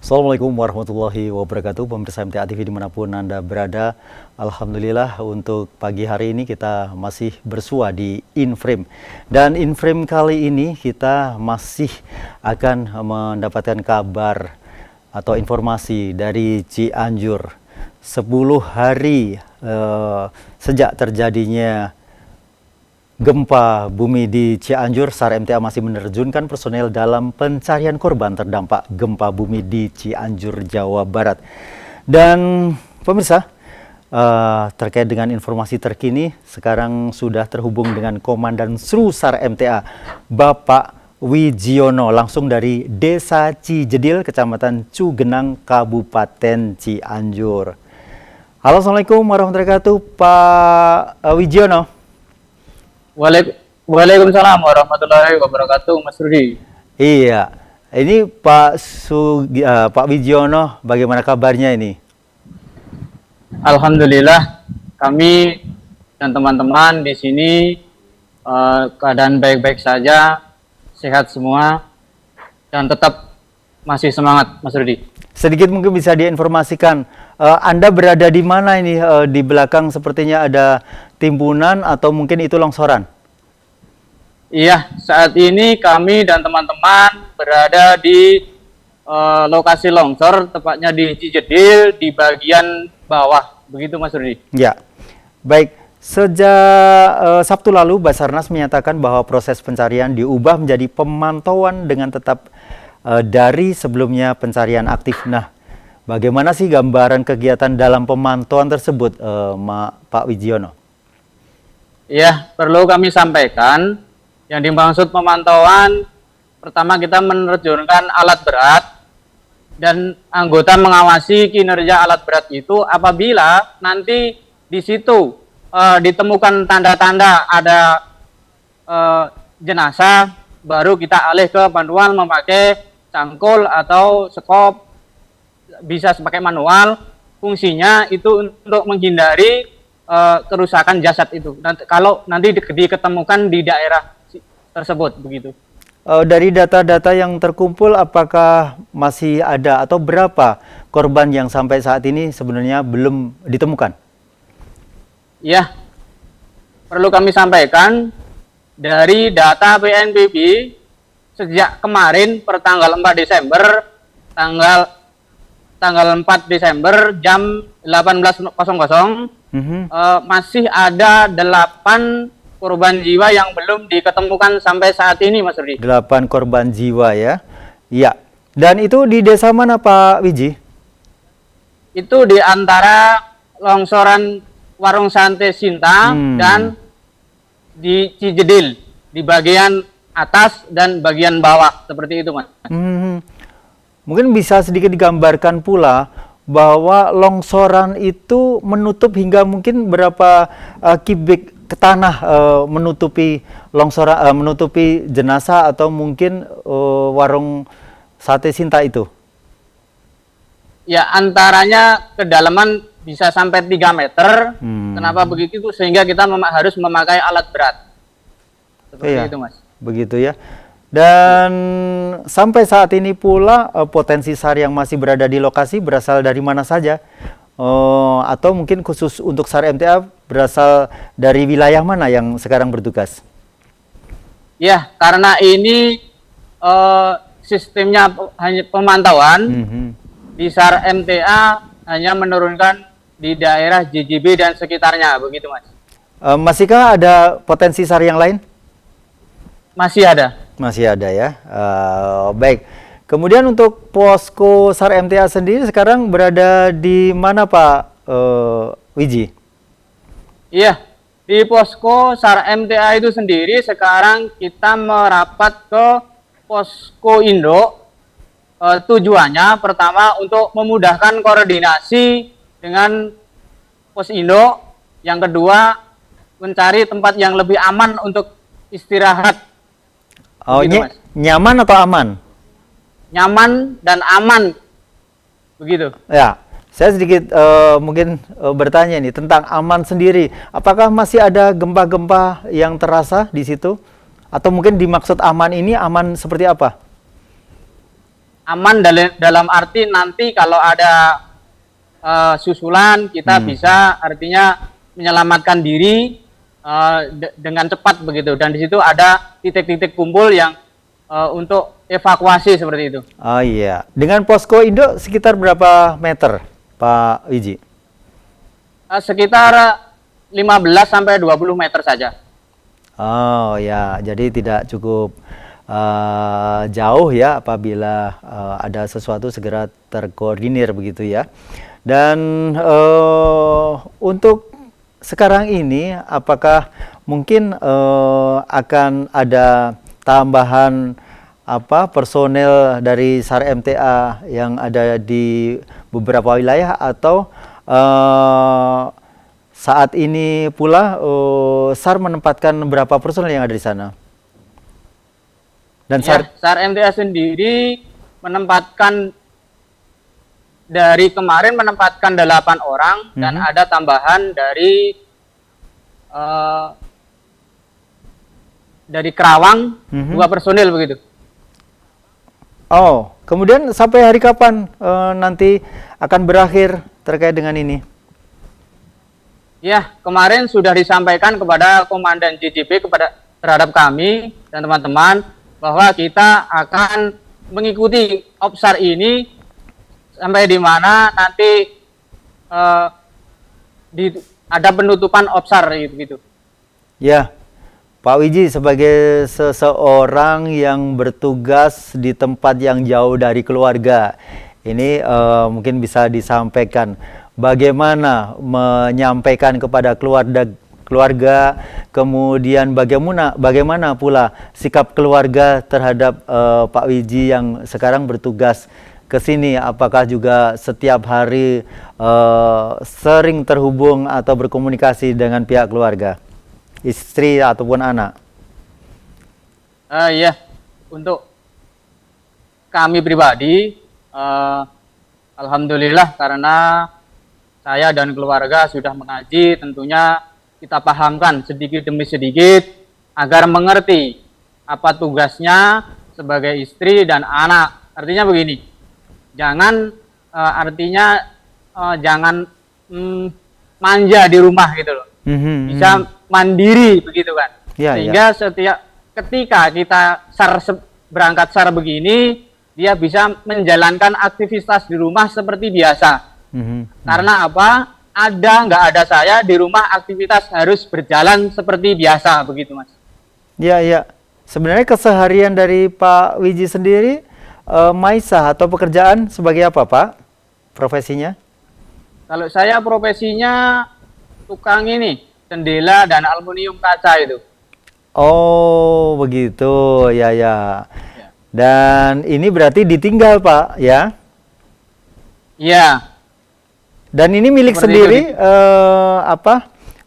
Assalamualaikum warahmatullahi wabarakatuh, pemirsa MTA TV dimanapun Anda berada. Alhamdulillah untuk pagi hari ini kita masih bersua di Inframe. Dan Inframe kali ini kita masih akan mendapatkan kabar atau informasi dari Cianjur. 10 hari sejak terjadinya gempa bumi di Cianjur, SAR MTA masih menerjunkan personel dalam pencarian korban terdampak gempa bumi di Cianjur, Jawa Barat. Dan pemirsa, terkait dengan informasi terkini, sekarang sudah terhubung dengan Komandan Sru SAR MTA, Bapak Wijiono, langsung dari Desa Cijedil, Kecamatan Cugenang, Kabupaten Cianjur. Halo, Assalamualaikum warahmatullahi wabarakatuh, Pak Wijiono. Waalaikumsalam warahmatullahi wabarakatuh, Mas Rudi. Iya, ini Pak Wijiono, bagaimana kabarnya ini? Alhamdulillah, kami dan teman-teman di sini keadaan baik-baik saja, sehat semua, dan tetap masih semangat, Mas Rudi. Sedikit mungkin bisa diinformasikan, Anda berada di mana ini? Di belakang sepertinya ada timbunan atau mungkin itu longsoran? Iya, saat ini kami dan teman-teman berada di lokasi longsor, tepatnya di Cijedil, di bagian bawah. Begitu, Mas Rudi. Ya, baik. Sejak Sabtu lalu, Basarnas menyatakan bahwa proses pencarian diubah menjadi pemantauan dengan tetap dari sebelumnya pencarian aktif. Nah, bagaimana sih gambaran kegiatan dalam pemantauan tersebut, Pak Wijiono? Iya, perlu kami sampaikan, yang dimaksud pemantauan, pertama kita menerjunkan alat berat, dan anggota mengawasi kinerja alat berat itu apabila nanti di situ ditemukan tanda-tanda ada jenazah, baru kita alih ke manual memakai cangkul atau skop, bisa pakai manual. Fungsinya itu untuk menghindari kerusakan jasad itu. Kalau nanti diketemukan di daerah tersebut, begitu. Dari data-data yang terkumpul, apakah masih ada atau berapa korban yang sampai saat ini sebenarnya belum ditemukan? Ya, perlu kami sampaikan, dari data BNPB sejak kemarin per tanggal 4 Desember, tanggal 4 Desember jam 18.00, masih ada 8 korban jiwa yang belum diketemukan sampai saat ini, Mas Rudi. 8 korban jiwa ya. Iya. Dan itu di desa mana, Pak Wiji? Itu di antara longsoran Warung Sante Sinta dan di Cijedil, di bagian atas dan bagian bawah, seperti itu, Mas. Mungkin bisa sedikit digambarkan pula bahwa longsoran itu menutup hingga mungkin berapa kubik ke tanah, menutupi longsoran, menutupi jenazah atau mungkin warung sate Sinta itu? Ya, antaranya kedalaman bisa sampai 3 meter. Kenapa begitu? Sehingga kita harus memakai alat berat. Seperti itu, Mas. Begitu ya. Dan sampai saat ini pula potensi SAR yang masih berada di lokasi berasal dari mana saja? Atau mungkin khusus untuk SAR MTA berasal dari wilayah mana yang sekarang bertugas? Ya, karena ini sistemnya hanya pemantauan, di SAR MTA hanya menurunkan di daerah JJB dan sekitarnya, begitu, Mas. Masihkah ada potensi SAR yang lain? Masih ada. Masih ada ya. Baik. Kemudian untuk posko SAR MTA sendiri sekarang berada di mana, Pak Wiji? Iya, di posko SAR MTA itu sendiri sekarang kita merapat ke posko Indo. Tujuannya pertama untuk memudahkan koordinasi dengan pos Indo. Yang kedua, mencari tempat yang lebih aman untuk istirahat. Begitu, nyaman atau aman? Nyaman dan aman, begitu. Ya, saya sedikit mungkin bertanya nih tentang aman sendiri. Apakah masih ada gempa-gempa yang terasa di situ? Atau mungkin dimaksud aman ini aman seperti apa? aman dalam arti nanti kalau ada susulan kita bisa artinya menyelamatkan diri dengan cepat begitu, dan di situ ada titik-titik kumpul yang untuk evakuasi seperti itu. Oh iya, dengan posko induk sekitar berapa meter, Pak Wiji? Sekitar 15 sampai 20 meter saja. Oh ya, jadi tidak cukup jauh ya apabila ada sesuatu segera terkoordinir begitu ya. Dan untuk sekarang ini apakah mungkin akan ada tambahan personel dari SAR MTA yang ada di beberapa wilayah, atau saat ini pula SAR menempatkan berapa personel yang ada di sana? Dan ya, SAR MTA sendiri menempatkan dari kemarin menempatkan 8 orang dan ada tambahan dari Kerawang 2 personil begitu. Oh, kemudian sampai hari kapan nanti akan berakhir terkait dengan ini? Ya, kemarin sudah disampaikan kepada Komandan JJP terhadap kami dan teman-teman bahwa kita akan mengikuti OPSAR ini sampai di mana nanti ada penutupan OPSAR gitu. Ya, Pak Wiji, sebagai seseorang yang bertugas di tempat yang jauh dari keluarga, ini mungkin bisa disampaikan bagaimana menyampaikan kepada keluarga, kemudian bagaimana pula sikap keluarga terhadap Pak Wiji yang sekarang bertugas ke sini. Apakah juga setiap hari sering terhubung atau berkomunikasi dengan pihak keluarga, istri ataupun anak? Ya, untuk kami pribadi, alhamdulillah karena saya dan keluarga sudah mengaji, tentunya kita pahamkan sedikit demi sedikit agar mengerti apa tugasnya sebagai istri dan anak. Artinya begini, jangan jangan manja di rumah gitu loh. Bisa mandiri begitu kan. Sehingga ketika kita berangkat SAR begini, dia bisa menjalankan aktivitas di rumah seperti biasa. Karena apa? Nggak ada saya di rumah, aktivitas harus berjalan seperti biasa begitu, Mas. Ya. Sebenarnya keseharian dari Pak Wiji sendiri, Maisa atau pekerjaan sebagai apa, Pak? Profesinya? Kalau saya profesinya tukang jendela dan aluminium kaca itu. Oh, begitu. Ya. Dan ini berarti ditinggal, Pak, ya? Iya. Dan ini milik sendiri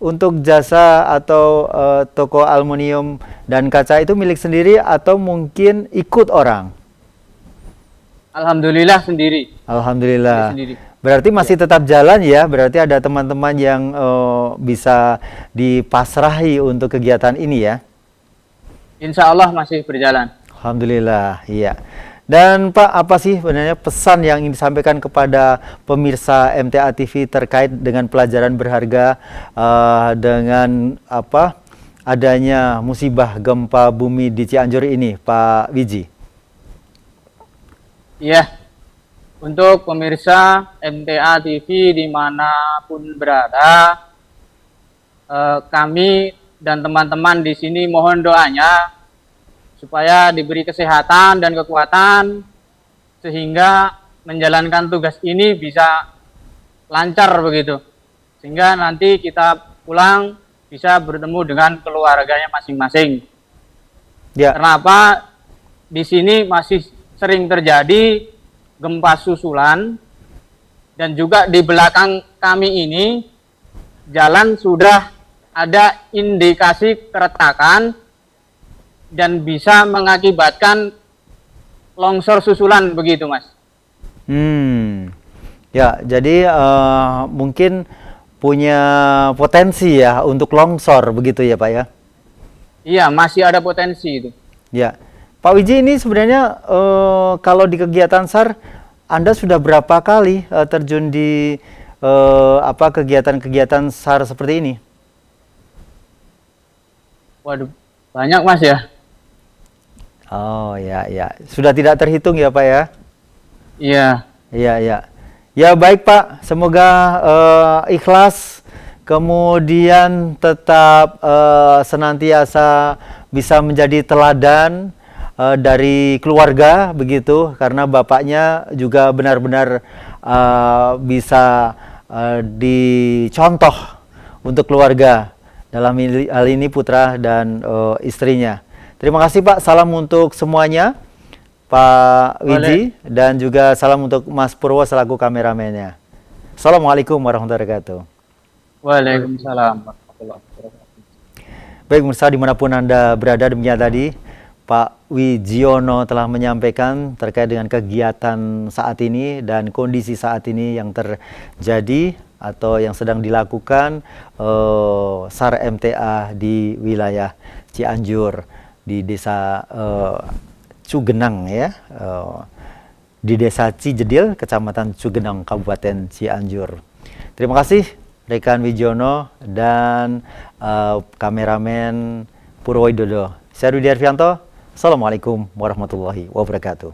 untuk jasa atau toko aluminium dan kaca itu milik sendiri atau mungkin ikut orang? Alhamdulillah sendiri. Alhamdulillah. Sendiri. Berarti masih tetap jalan ya? Berarti ada teman-teman yang bisa dipasrahi untuk kegiatan ini ya? Insya Allah masih berjalan. Alhamdulillah, iya. Dan Pak, apa sih sebenarnya pesan yang ingin disampaikan kepada pemirsa MTA TV terkait dengan pelajaran berharga dengan adanya musibah gempa bumi di Cianjur ini, Pak Wiji? Iya, untuk pemirsa MTA TV dimanapun berada, kami dan teman-teman di sini mohon doanya supaya diberi kesehatan dan kekuatan sehingga menjalankan tugas ini bisa lancar begitu, sehingga nanti kita pulang bisa bertemu dengan keluarganya masing-masing. Ya. Kenapa di sini masih sering terjadi gempa susulan, dan juga di belakang kami ini jalan sudah ada indikasi keretakan dan bisa mengakibatkan longsor susulan begitu, Mas. Ya, jadi mungkin punya potensi ya untuk longsor begitu ya, Pak ya? Iya, masih ada potensi itu. Ya, Pak Wiji, ini sebenarnya kalau di kegiatan SAR Anda sudah berapa kali terjun di kegiatan-kegiatan SAR seperti ini? Waduh, banyak Mas ya. Oh ya, ya, sudah tidak terhitung ya Pak ya? Iya. Iya, ya. Ya baik Pak, semoga ikhlas, kemudian tetap senantiasa bisa menjadi teladan dari keluarga begitu, karena bapaknya juga benar-benar bisa dicontoh untuk keluarga, dalam hal ini putra dan istrinya. Terima kasih Pak, salam untuk semuanya, Pak Wiji, dan juga salam untuk Mas Purwo selaku kameramennya. Assalamualaikum warahmatullahi wabarakatuh. Waalaikumsalam warahmatullahi wabarakatuh. Baik pemirsa, dimanapun Anda berada, demikian tadi Pak Wijiono telah menyampaikan terkait dengan kegiatan saat ini dan kondisi saat ini yang terjadi atau yang sedang dilakukan SAR MTA di wilayah Cianjur, di desa Cugenang ya, di desa Cijedil, kecamatan Cugenang, Kabupaten Cianjur. Terima kasih rekan Wijiono dan kameramen Purwowidodo. Saya Rudi Arfianto. Assalamualaikum warahmatullahi wabarakatuh.